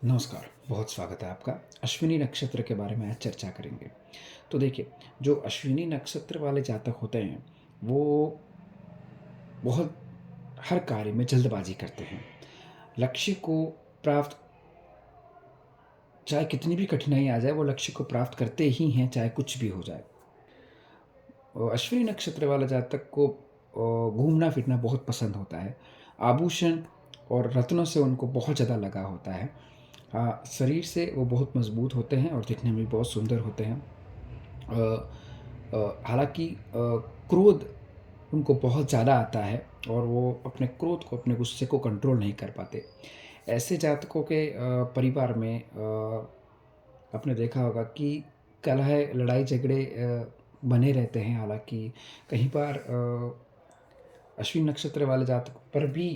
नमस्कार, बहुत स्वागत है आपका। अश्विनी नक्षत्र के बारे में आज चर्चा करेंगे। तो देखिए, जो अश्विनी नक्षत्र वाले जातक होते हैं, वो बहुत हर कार्य में जल्दबाज़ी करते हैं। लक्ष्य को प्राप्त चाहे कितनी भी कठिनाई आ जाए, वो लक्ष्य को प्राप्त करते ही हैं, चाहे कुछ भी हो जाए। अश्विनी नक्षत्र वाले जातक को घूमना-फिरना बहुत पसंद होता है। आभूषण और रत्नों से उनको बहुत ज़्यादा लगाव होता है। शरीर से वो बहुत मज़बूत होते हैं और दिखने में भी बहुत सुंदर होते हैं। हालाँकि क्रोध उनको बहुत ज़्यादा आता है और वो अपने क्रोध को, अपने गुस्से को कंट्रोल नहीं कर पाते। ऐसे जातकों के परिवार में आपने देखा होगा कि कलह, लड़ाई-झगड़े बने रहते हैं। हालाँकि कई बार अश्विन नक्षत्र वाले जातकों पर भी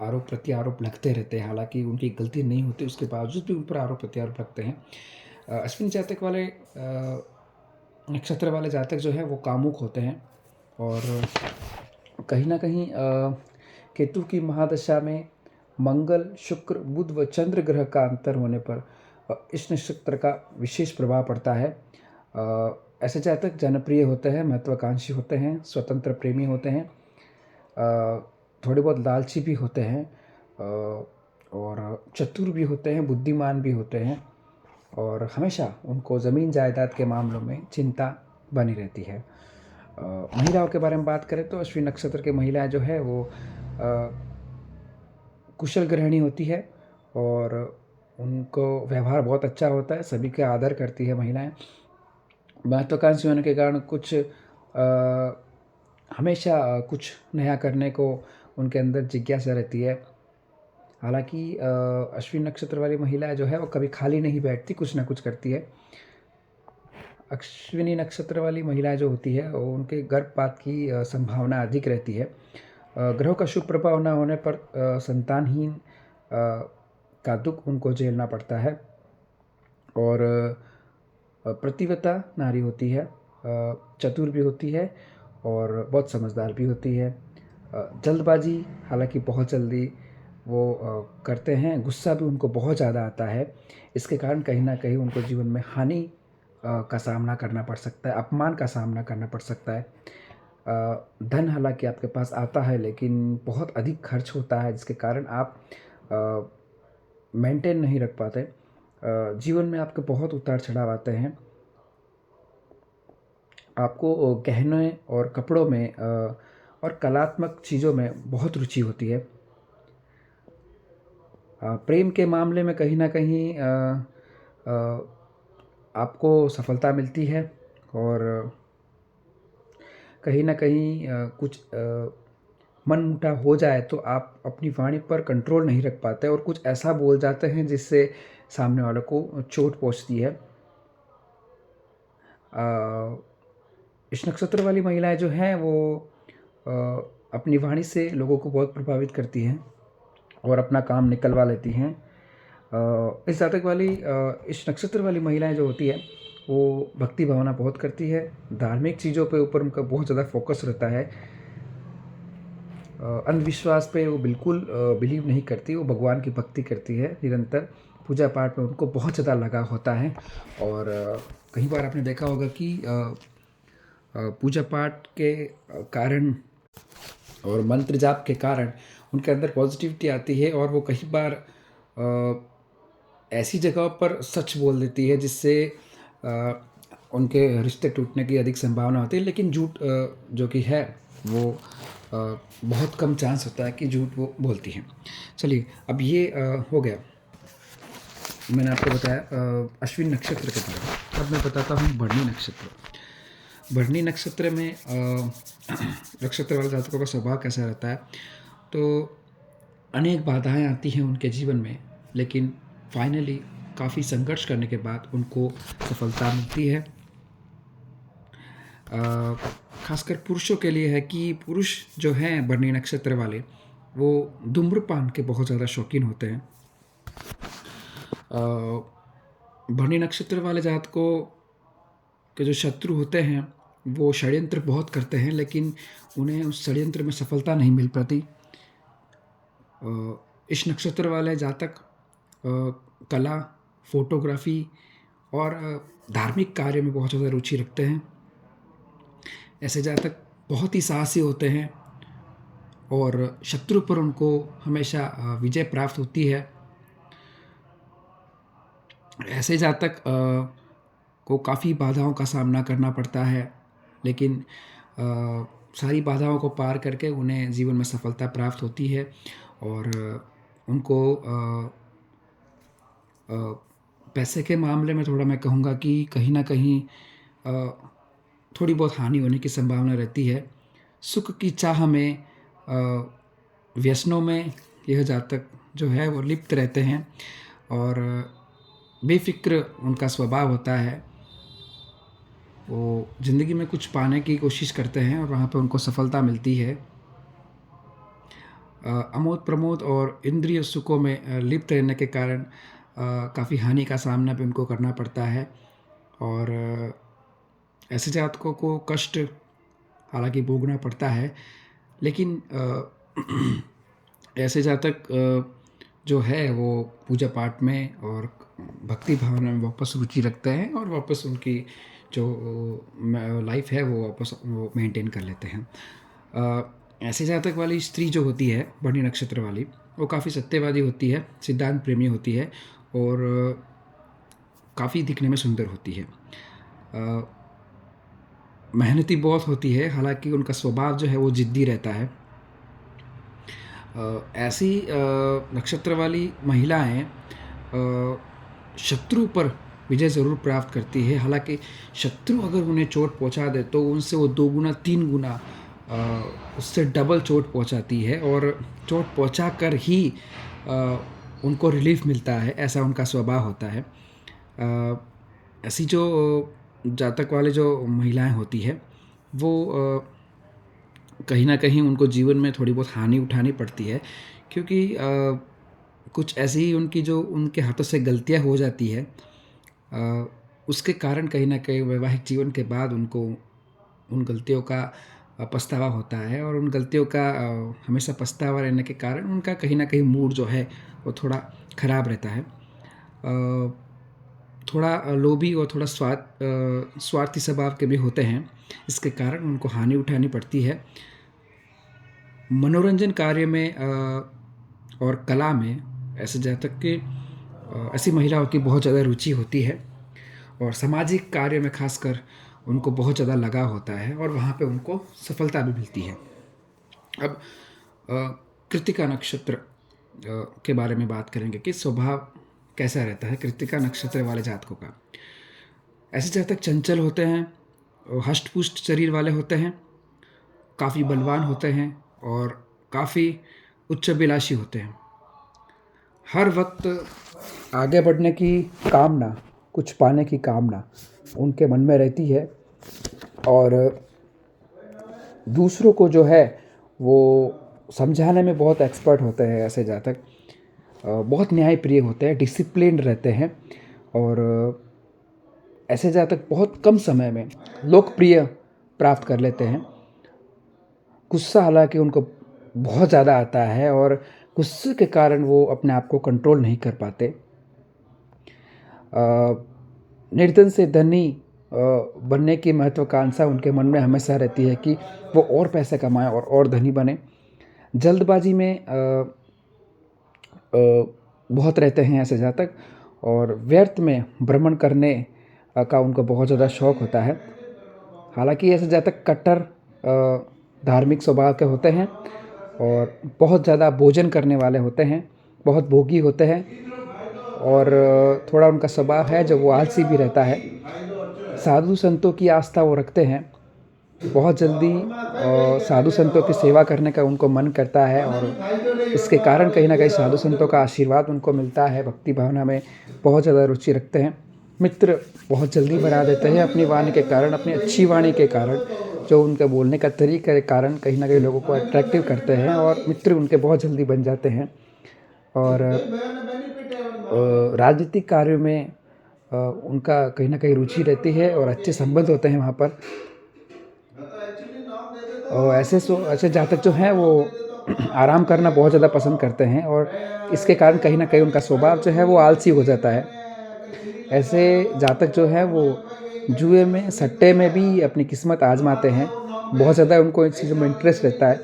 आरोप प्रत्यारोप लगते रहते हैं। हालाँकि उनकी गलती नहीं होती, उसके बावजूद भी उन पर आरोप प्रत्यारोप लगते हैं। अश्विन जातक वाले नक्षत्र वाले जातक जो हैं वो कामुक होते हैं और कहीं न कहीं केतु की महादशा में मंगल, शुक्र, बुध व चंद्र ग्रह का अंतर होने पर इस नक्षत्र का विशेष प्रभाव पड़ता है। ऐसे जातक जनप्रिय होते हैं, महत्वाकांक्षी होते हैं, स्वतंत्र प्रेमी होते हैं, थोड़े बहुत लालची भी होते हैं और चतुर भी होते हैं, बुद्धिमान भी होते हैं और हमेशा उनको ज़मीन जायदाद के मामलों में चिंता बनी रहती है। महिलाओं के बारे में बात करें तो अश्विनी नक्षत्र की महिलाएं जो है वो कुशल गृहिणी होती है और उनको व्यवहार बहुत अच्छा होता है, सभी का आदर करती है महिलाएं। महत्वाकांक्षी होने के कारण हमेशा कुछ नया करने को उनके अंदर जिज्ञासा रहती है। हालाँकि अश्विनी नक्षत्र वाली महिलाएं जो है वो कभी खाली नहीं बैठती, कुछ ना कुछ करती है। अश्विनी नक्षत्र वाली महिलाएं जो होती है वो उनके गर्भपात की संभावना अधिक रहती है। ग्रहों का शुभ प्रभाव न होने पर संतानहीन का दुख उनको झेलना पड़ता है और प्रतिव्रता नारी होती है, चतुर भी होती है और बहुत समझदार भी होती है। जल्दबाजी, हालांकि बहुत जल्दी वो करते हैं, गुस्सा भी उनको बहुत ज़्यादा आता है। इसके कारण कहीं ना कहीं उनको जीवन में हानि का सामना करना पड़ सकता है, अपमान का सामना करना पड़ सकता है। धन हालांकि आपके पास आता है लेकिन बहुत अधिक खर्च होता है, जिसके कारण आप मेंटेन नहीं रख पाते। जीवन में आपके बहुत उतार चढ़ाव आते हैं। आपको गहने और कपड़ों में और कलात्मक चीज़ों में बहुत रुचि होती है। प्रेम के मामले में कहीं ना कहीं आपको सफलता मिलती है और कहीं न कहीं कुछ मनमुटाव हो जाए तो आप अपनी वाणी पर कंट्रोल नहीं रख पाते और कुछ ऐसा बोल जाते हैं जिससे सामने वालों को चोट पहुँचती है। अ, इस नक्षत्र वाली महिलाएं जो हैं वो अ, अपनी वाणी से लोगों को बहुत प्रभावित करती हैं और अपना काम निकलवा लेती हैं। इस जातक वाली इस नक्षत्र वाली महिलाएं जो होती है वो भक्ति भावना बहुत करती है, धार्मिक चीज़ों पे ऊपर उनका बहुत ज़्यादा फोकस रहता है। अंधविश्वास पे वो बिल्कुल बिलीव नहीं करती, वो भगवान की भक्ति करती है निरंतर। पूजा पाठ में उनको बहुत ज़्यादा लगाव होता है और कई बार आपने देखा होगा कि पूजा पाठ के कारण और मंत्र जाप के कारण उनके अंदर पॉजिटिविटी आती है और वो कई बार ऐसी जगहों पर सच बोल देती है जिससे उनके रिश्ते टूटने की अधिक संभावना होती है। लेकिन झूठ जो कि है वो बहुत कम चांस होता है कि झूठ वो बोलती हैं। चलिए, अब ये हो गया, मैंने आपको बताया अश्विन नक्षत्र के बारे में। अब मैं बताता हूँ भरणी नक्षत्र। भरणी नक्षत्र में नक्षत्र वाले जातकों का स्वभाव कैसा रहता है। तो अनेक बाधाएं आती हैं उनके जीवन में, लेकिन फाइनली काफ़ी संघर्ष करने के बाद उनको सफलता मिलती है। खासकर पुरुषों के लिए है कि पुरुष जो हैं भरणी नक्षत्र वाले वो धूम्रपान के बहुत ज़्यादा शौकीन होते हैं। भरणी नक्षत्र वाले जातकों के जो शत्रु होते हैं वो षड्यंत्र बहुत करते हैं, लेकिन उन्हें उस षड्यंत्र में सफलता नहीं मिल पाती। इस नक्षत्र वाले जातक कला, फ़ोटोग्राफ़ी और धार्मिक कार्य में बहुत ज़्यादा रुचि रखते हैं। ऐसे जातक बहुत ही साहसी होते हैं और शत्रु पर उनको हमेशा विजय प्राप्त होती है। ऐसे जातक को काफ़ी बाधाओं का सामना करना पड़ता है, लेकिन सारी बाधाओं को पार करके उन्हें जीवन में सफलता प्राप्त होती है और उनको अ, पैसे के मामले में थोड़ा मैं कहूँगा कि कहीं न कहीं थोड़ी बहुत हानि होने की संभावना रहती है। सुख की चाह में व्यसनों में यह जातक जो है वो लिप्त रहते हैं और बेफ़िक्र उनका स्वभाव होता है। वो ज़िंदगी में कुछ पाने की कोशिश करते हैं और वहाँ पे उनको सफलता मिलती है। अमोद-प्रमोद और इंद्रिय सुखों में लिप्त रहने के कारण काफ़ी हानि का सामना भी उनको करना पड़ता है और ऐसे जातकों को कष्ट हालाँकि भोगना पड़ता है, लेकिन ऐसे जातक जो है वो पूजा पाठ में और भक्ति भावना में वापस रुचि रखते हैं और वापस उनकी जो लाइफ है वो वापस वो मेंटेन कर लेते हैं। ऐसे जातक वाली स्त्री जो होती है भरणी नक्षत्र वाली, वो काफ़ी सत्यवादी होती है, सिद्धांत प्रेमी होती है और काफ़ी दिखने में सुंदर होती है। मेहनती बहुत होती है, हालाँकि उनका स्वभाव जो है वो ज़िद्दी रहता है। ऐसी नक्षत्र वाली महिलाएँ शत्रु पर विजय ज़रूर प्राप्त करती है। हालाँकि शत्रु अगर उन्हें चोट पहुँचा दे तो उनसे वो 2 गुना 3 गुना उससे डबल चोट पहुँचाती है और चोट पहुँचा कर ही उनको रिलीफ़ मिलता है, ऐसा उनका स्वभाव होता है। ऐसी जो जातक वाले जो महिलाएँ होती हैं वो कहीं न कहीं उनको जीवन में थोड़ी बहुत हानि उठानी पड़ती है क्योंकि कुछ ऐसी ही उनकी जो उनके हाथों से गलतियाँ हो जाती है, उसके कारण कहीं न कहीं वैवाहिक जीवन के बाद उनको उन गलतियों का पछतावा होता है और उन गलतियों का हमेशा पछतावा रहने के कारण उनका कहीं न कहीं मूड जो है वो थोड़ा ख़राब रहता है। थोड़ा लोभी और थोड़ा स्वार्थी स्वभाव के भी होते हैं, इसके कारण उनको हानि उठानी पड़ती है। मनोरंजन कार्य में और कला में ऐसे जातक के ऐसी महिलाओं की बहुत ज़्यादा रुचि होती है और सामाजिक कार्य में खासकर उनको बहुत ज़्यादा लगाव होता है और वहाँ पे उनको सफलता भी मिलती है। अब कृत्तिका नक्षत्र के बारे में बात करेंगे कि स्वभाव कैसा रहता है कृत्तिका नक्षत्र वाले जातकों का। ऐसे जातक चंचल होते हैं, हष्ट-पुष्ट शरीर वाले होते हैं, काफ़ी बलवान होते हैं और काफ़ी उच्चाभिलाषी होते हैं। हर वक्त आगे बढ़ने की कामना, कुछ पाने की कामना उनके मन में रहती है और दूसरों को जो है वो समझाने में बहुत एक्सपर्ट होते हैं ऐसे जातक। बहुत न्यायप्रिय होते हैं, डिसिप्लिन्ड रहते हैं और ऐसे जातक बहुत कम समय में लोकप्रिय प्राप्त कर लेते हैं। गुस्सा हालाँकि उनको बहुत ज़्यादा आता है और गुस्से के कारण वो अपने आप को कंट्रोल नहीं कर पाते। निर्धन से धनी बनने की महत्वाकांक्षा उनके मन में हमेशा रहती है कि वो और पैसे कमाएँ और धनी बने। जल्दबाजी में बहुत रहते हैं ऐसे जातक और व्यर्थ में भ्रमण करने का उनको बहुत ज़्यादा शौक होता है। हालाँकि ऐसे जातक कट्टर धार्मिक स्वभाव के होते हैं और बहुत ज़्यादा भोजन करने वाले होते हैं, बहुत भोगी होते हैं और थोड़ा उनका स्वभाव है जो वो आलसी भी रहता है। साधु संतों की आस्था वो रखते हैं, बहुत जल्दी साधु संतों की सेवा करने का उनको मन करता है और इसके कारण कहीं न कहीं साधु संतों का आशीर्वाद उनको मिलता है, भक्ति भावना में बहुत ज़्यादा रुचि रखते हैं। मित्र बहुत जल्दी बना देते हैं अपनी वाणी के कारण, अपनी अच्छी वाणी के कारण, जो उनके बोलने का तरीके के कारण कहीं न कहीं लोगों को अट्रैक्टिव करते हैं और मित्र उनके बहुत जल्दी बन जाते हैं। और राजनीतिक कार्यों में उनका कहीं न कहीं रुचि रहती है और अच्छे संबंध होते हैं वहाँ पर। और ऐसे जातक जो हैं वो आराम करना बहुत ज़्यादा पसंद करते हैं और इसके कारण कहीं न कहीं उनका स्वभाव जो है वो आलसी हो जाता है। ऐसे जातक जो हैं वो जुए में, सट्टे में भी अपनी किस्मत आज़माते हैं। बहुत ज़्यादा उनको इन चीज़ों में इंटरेस्ट रहता है।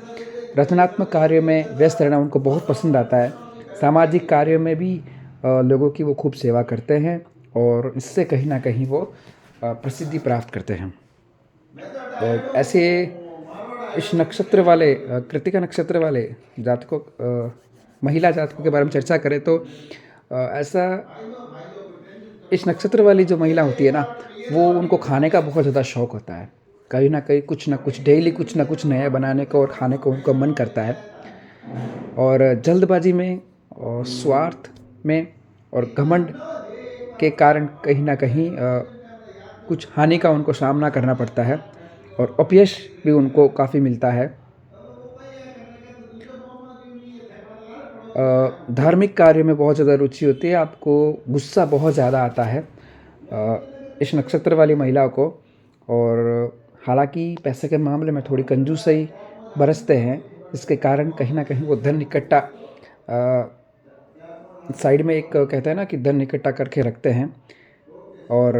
रचनात्मक कार्य में व्यस्त रहना उनको बहुत पसंद आता है। सामाजिक कार्यों में भी लोगों की वो खूब सेवा करते हैं और इससे कहीं न कहीं वो प्रसिद्धि प्राप्त करते हैं। ऐसे इस नक्षत्र वाले कृत्तिका नक्षत्र वाले जातकों महिला जातकों के बारे में चर्चा करें तो ऐसा इस नक्षत्र वाली जो महिला होती है ना, वो उनको खाने का बहुत ज़्यादा शौक होता है। कहीं न कहीं कुछ न कुछ डेली कुछ न कुछ नया बनाने को और खाने को उनका मन करता है और जल्दबाज़ी में और स्वार्थ में और घमंड के कारण कहीं न कहीं कुछ हानि का उनको सामना करना पड़ता है और अपयश भी उनको काफ़ी मिलता है। धार्मिक कार्य में बहुत ज़्यादा रुचि होती है, आपको गुस्सा बहुत ज़्यादा आता है इस नक्षत्र वाली महिला को और हालाँकि पैसे के मामले में थोड़ी कंजूसई बरतते हैं, जिसके कारण कहीं न कहीं वो धन इकट्ठा साइड में एक कहते हैं ना कि धन इकट्ठा करके रखते हैं और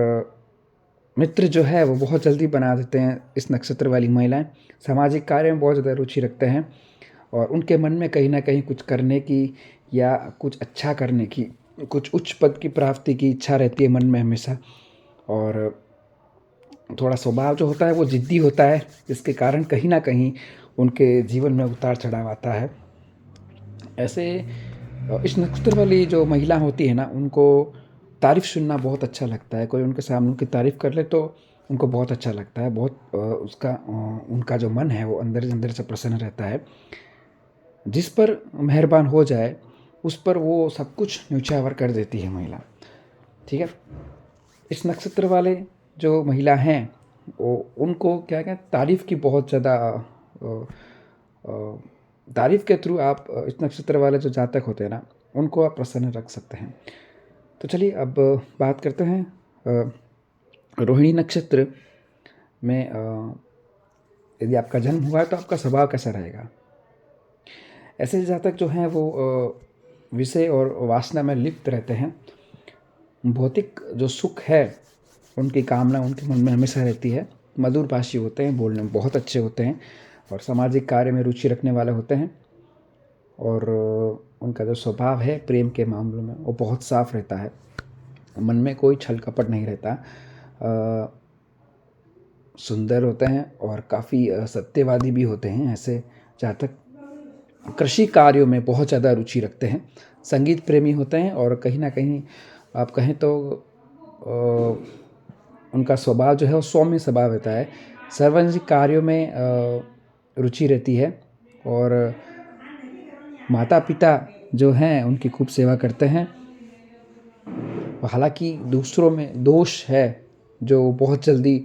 मित्र जो है वो बहुत जल्दी बना देते हैं इस नक्षत्र वाली महिलाएँ। सामाजिक कार्य में बहुत ज़्यादा रुचि रखते हैं और उनके मन में कहीं न कहीं कुछ करने की या कुछ अच्छा करने की, कुछ उच्च पद की प्राप्ति की इच्छा रहती है मन में हमेशा और थोड़ा स्वभाव जो होता है वो ज़िद्दी होता है, जिसके कारण कहीं न कहीं उनके जीवन में उतार-चढ़ाव आता है। ऐसे इस नक्षत्र वाली जो महिला होती है ना, उनको तारीफ़ सुनना बहुत अच्छा लगता है। कोई उनके सामने उनकी तारीफ़ कर ले तो उनको बहुत अच्छा लगता है। बहुत उनका जो मन है वो अंदर ही अंदर से प्रसन्न रहता है। जिस पर मेहरबान हो जाए, उस पर वो सब कुछ न्योछावर कर देती है महिला, ठीक है? इस नक्षत्र वाले जो महिला हैं, वो उनको क्या क्या तारीफ़ की बहुत ज़्यादा तारीफ़ के थ्रू आप इस नक्षत्र वाले जो जातक होते हैं ना, उनको आप प्रसन्न रख सकते हैं। तो चलिए अब बात करते हैं रोहिणी नक्षत्र में यदि आपका जन्म हुआ है तो आपका स्वभाव कैसा रहेगा? ऐसे जातक जो हैं वो विषय और वासना में लिप्त रहते हैं। भौतिक जो सुख है, उनकी कामना उनके मन में हमेशा रहती है। मधुरभाषी होते हैं, बोलने में बहुत अच्छे होते हैं और सामाजिक कार्य में रुचि रखने वाले होते हैं और उनका जो स्वभाव है प्रेम के मामलों में वो बहुत साफ रहता है। मन में कोई छल कपट नहीं रहता। सुंदर होते हैं और काफ़ी सत्यवादी भी होते हैं ऐसे जातक। कृषि कार्यों में बहुत ज़्यादा रुचि रखते हैं। संगीत प्रेमी होते हैं और कहीं न कहीं आप कहें तो उनका स्वभाव जो है वो सौम्य स्वभाव रहता है। सार्वजनिक कार्यों में रुचि रहती है और माता-पिता जो हैं उनकी खूब सेवा करते हैं। हालाँकि दूसरों में दोष है जो बहुत जल्दी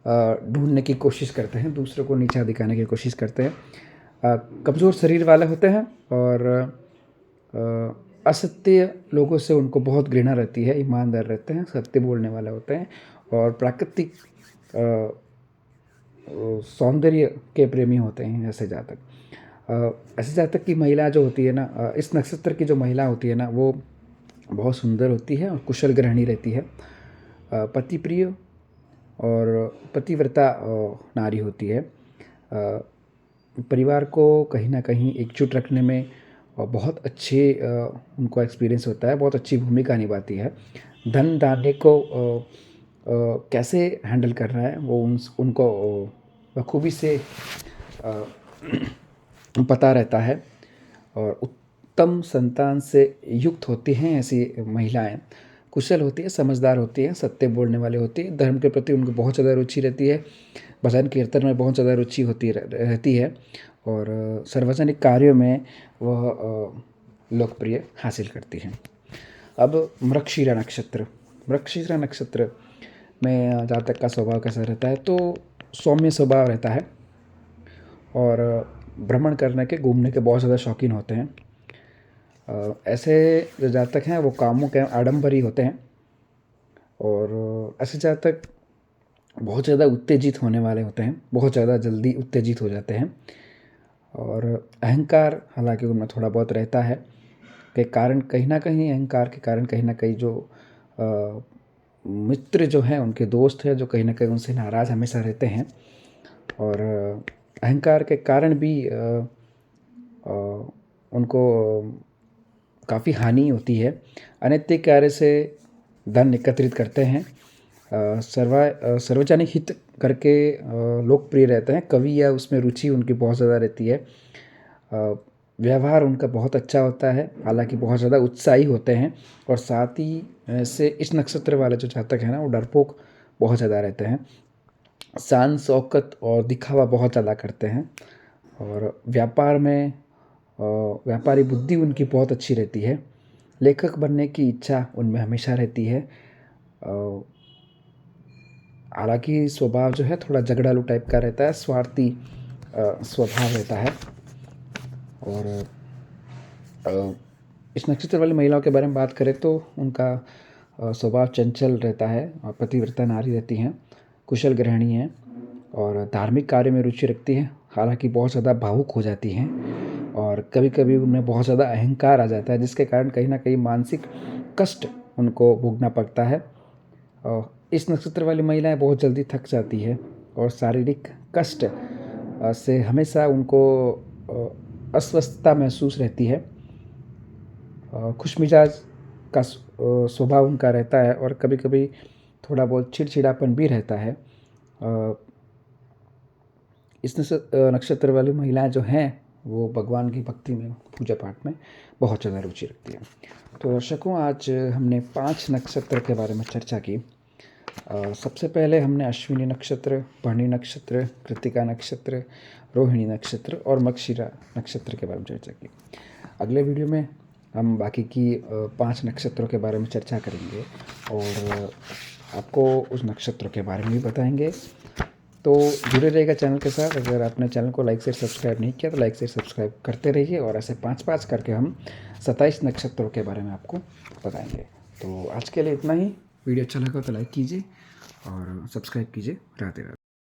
ढूँढने की कोशिश करते हैं, दूसरों को नीचा दिखाने की कोशिश करते हैं। कमज़ोर शरीर वाले होते हैं और असत्य लोगों से उनको बहुत घृणा रहती है, ईमानदार रहते हैं, सत्य बोलने वाले होते हैं और प्राकृतिक सौंदर्य के प्रेमी होते हैं ऐसे जातक। ऐसे जातक की महिला जो होती है ना, इस नक्षत्र की जो महिला होती है ना, वो बहुत सुंदर होती है और कुशल गृहिणी रहती है। पति प्रिय और पतिव्रता नारी होती है। परिवार को कहीं न कहीं एकजुट रखने में बहुत अच्छे उनको एक्सपीरियंस होता है, बहुत अच्छी भूमिका निभाती है। धन धान्य को कैसे हैंडल करना है वो उनको बखूबी से अ, पता रहता है और उत्तम संतान से युक्त होती हैं ऐसी महिलाएँ। कुशल होती है, समझदार होती हैं, सत्य बोलने वाली होती है, धर्म के प्रति उनको बहुत ज़्यादा रुचि रहती है, भजन कीर्तन में बहुत ज़्यादा रुचि होती रहती है और सार्वजनिक कार्यों में वह लोकप्रिय हासिल करती हैं। अब मृगशिरा नक्षत्र। मृगशिरा नक्षत्र में जातक का स्वभाव कैसा रहता है तो सौम्य स्वभाव रहता है और भ्रमण करने के, घूमने के बहुत ज़्यादा शौकीन होते हैं। ऐसे जो जातक हैं वो कामों के आडंबरी होते हैं और ऐसे जातक बहुत ज़्यादा उत्तेजित होने वाले होते हैं, बहुत ज़्यादा जल्दी उत्तेजित हो जाते हैं और अहंकार हालांकि उनमें थोड़ा बहुत रहता है, के कारण कहीं ना कहीं अहंकार के कारण कहीं ना कहीं जो अ, मित्र जो हैं, उनके दोस्त हैं, जो कहीं ना कहीं उनसे नाराज़ हमेशा रहते हैं। और अहंकार के कारण भी अ, उनको काफ़ी हानि होती है। अनैतिक कार्य से धन एकत्रित करते हैं। सार्वजनिक हित करके लोकप्रिय रहते हैं। कवि या उसमें रुचि उनकी बहुत ज़्यादा रहती है। अ, व्यवहार उनका बहुत अच्छा होता है, हालांकि बहुत ज़्यादा उत्साही होते हैं। और साथ ही से इस नक्षत्र वाले जो जातक हैं ना, वो डरपोक बहुत ज़्यादा रहते हैं। शान शौकत और दिखावा बहुत ज़्यादा करते हैं। और व्यापार में व्यापारी बुद्धि उनकी बहुत अच्छी रहती है। लेखक बनने की इच्छा उनमें हमेशा रहती है। अ, हालांकि स्वभाव जो है थोड़ा झगड़ालू टाइप का रहता है, स्वार्थी स्वभाव रहता है। और अ, इस नक्षत्र वाली महिलाओं के बारे में बात करें तो उनका स्वभाव चंचल रहता है और पतिव्रता नारी रहती हैं, कुशल गृहिणी हैं और धार्मिक कार्य में रुचि रखती हैं। हालांकि बहुत ज़्यादा भावुक हो जाती हैं और कभी कभी उनमें बहुत ज़्यादा अहंकार आ जाता है, जिसके कारण कहीं ना कहीं मानसिक कष्ट उनको भोगना पड़ता है। और इस नक्षत्र वाली महिलाएं बहुत जल्दी थक जाती है और शारीरिक कष्ट से हमेशा उनको अस्वस्थता महसूस रहती है। खुशमिजाज का स्वभाव उनका रहता है और कभी कभी थोड़ा बहुत चिड़चिड़ापन भी रहता है। अ, इस नक्षत्र वाली महिलाएं जो हैं, वो भगवान की भक्ति में, पूजा पाठ में बहुत ज़्यादा रुचि रखती हैं। तो दर्शकों, आज हमने 5 नक्षत्र के बारे में चर्चा की। सबसे पहले हमने अश्विनी नक्षत्र, भरणी नक्षत्र, कृत्तिका नक्षत्र, रोहिणी नक्षत्र और मृगशिरा नक्षत्र के बारे में चर्चा की। अगले वीडियो में हम बाकी की 5 नक्षत्रों के बारे में चर्चा करेंगे और आपको उस नक्षत्रों के बारे में भी बताएंगे। तो जुड़े रहेगा चैनल के साथ। अगर आपने चैनल को लाइक से सब्सक्राइब नहीं किया तो लाइक से सब्सक्राइब करते रहिए और ऐसे 5-5 करके हम 27 नक्षत्रों के बारे में आपको बताएंगे। तो आज के लिए इतना ही। वीडियो अच्छा लगा तो लाइक कीजिए और सब्सक्राइब कीजिए। राधे राधे।